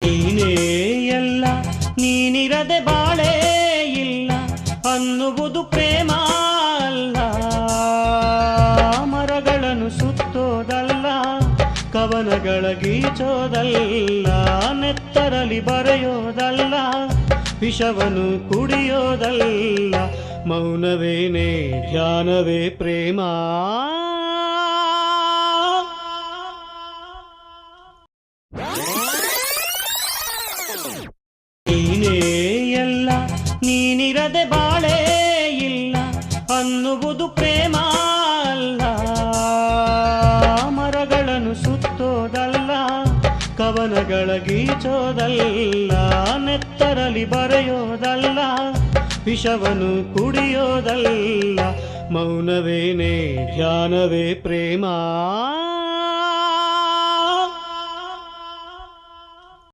ನೀನೇ ಎಲ್ಲ ನೀನಿರದೆ ಬಾಳೇ ಇಲ್ಲ ಅನ್ನುವುದು ಪ್ರೇಮ ಅಲ್ಲ. ಮರಗಳನ್ನು ಸುತ್ತೋದಲ್ಲ, ಕವನಗಳ ಗೀಚೋದಲ್ಲ, ನೆತ್ತರಲಿ ಬರೆಯೋದಲ್ಲ, ವಿಷವನ್ನು ಕುಡಿಯೋದಲ್ಲ. ಮೌನವೇನೇ ಧ್ಯಾನವೇ ಪ್ರೇಮ. ನೀನೇ ಎಲ್ಲ ನೀನಿರದೆ ಬಾಳೇ ಇಲ್ಲ ಅನ್ನುವುದು ಪ್ರೇಮ ಅಲ್ಲ. ಮರಗಳನ್ನು ಸುತ್ತೋದಲ್ಲ, ಕವನಗಳ ಗೀಚೋದಲ್ಲ, ನೆತ್ತರಲಿ ಬರೆಯೋದಲ್ಲ, ವಿಷವನ್ನು ಕುಡಿಯೋದಲ್ಲ. ಮೌನವೇನೇ ಧ್ಯಾನವೇ ಪ್ರೇಮ.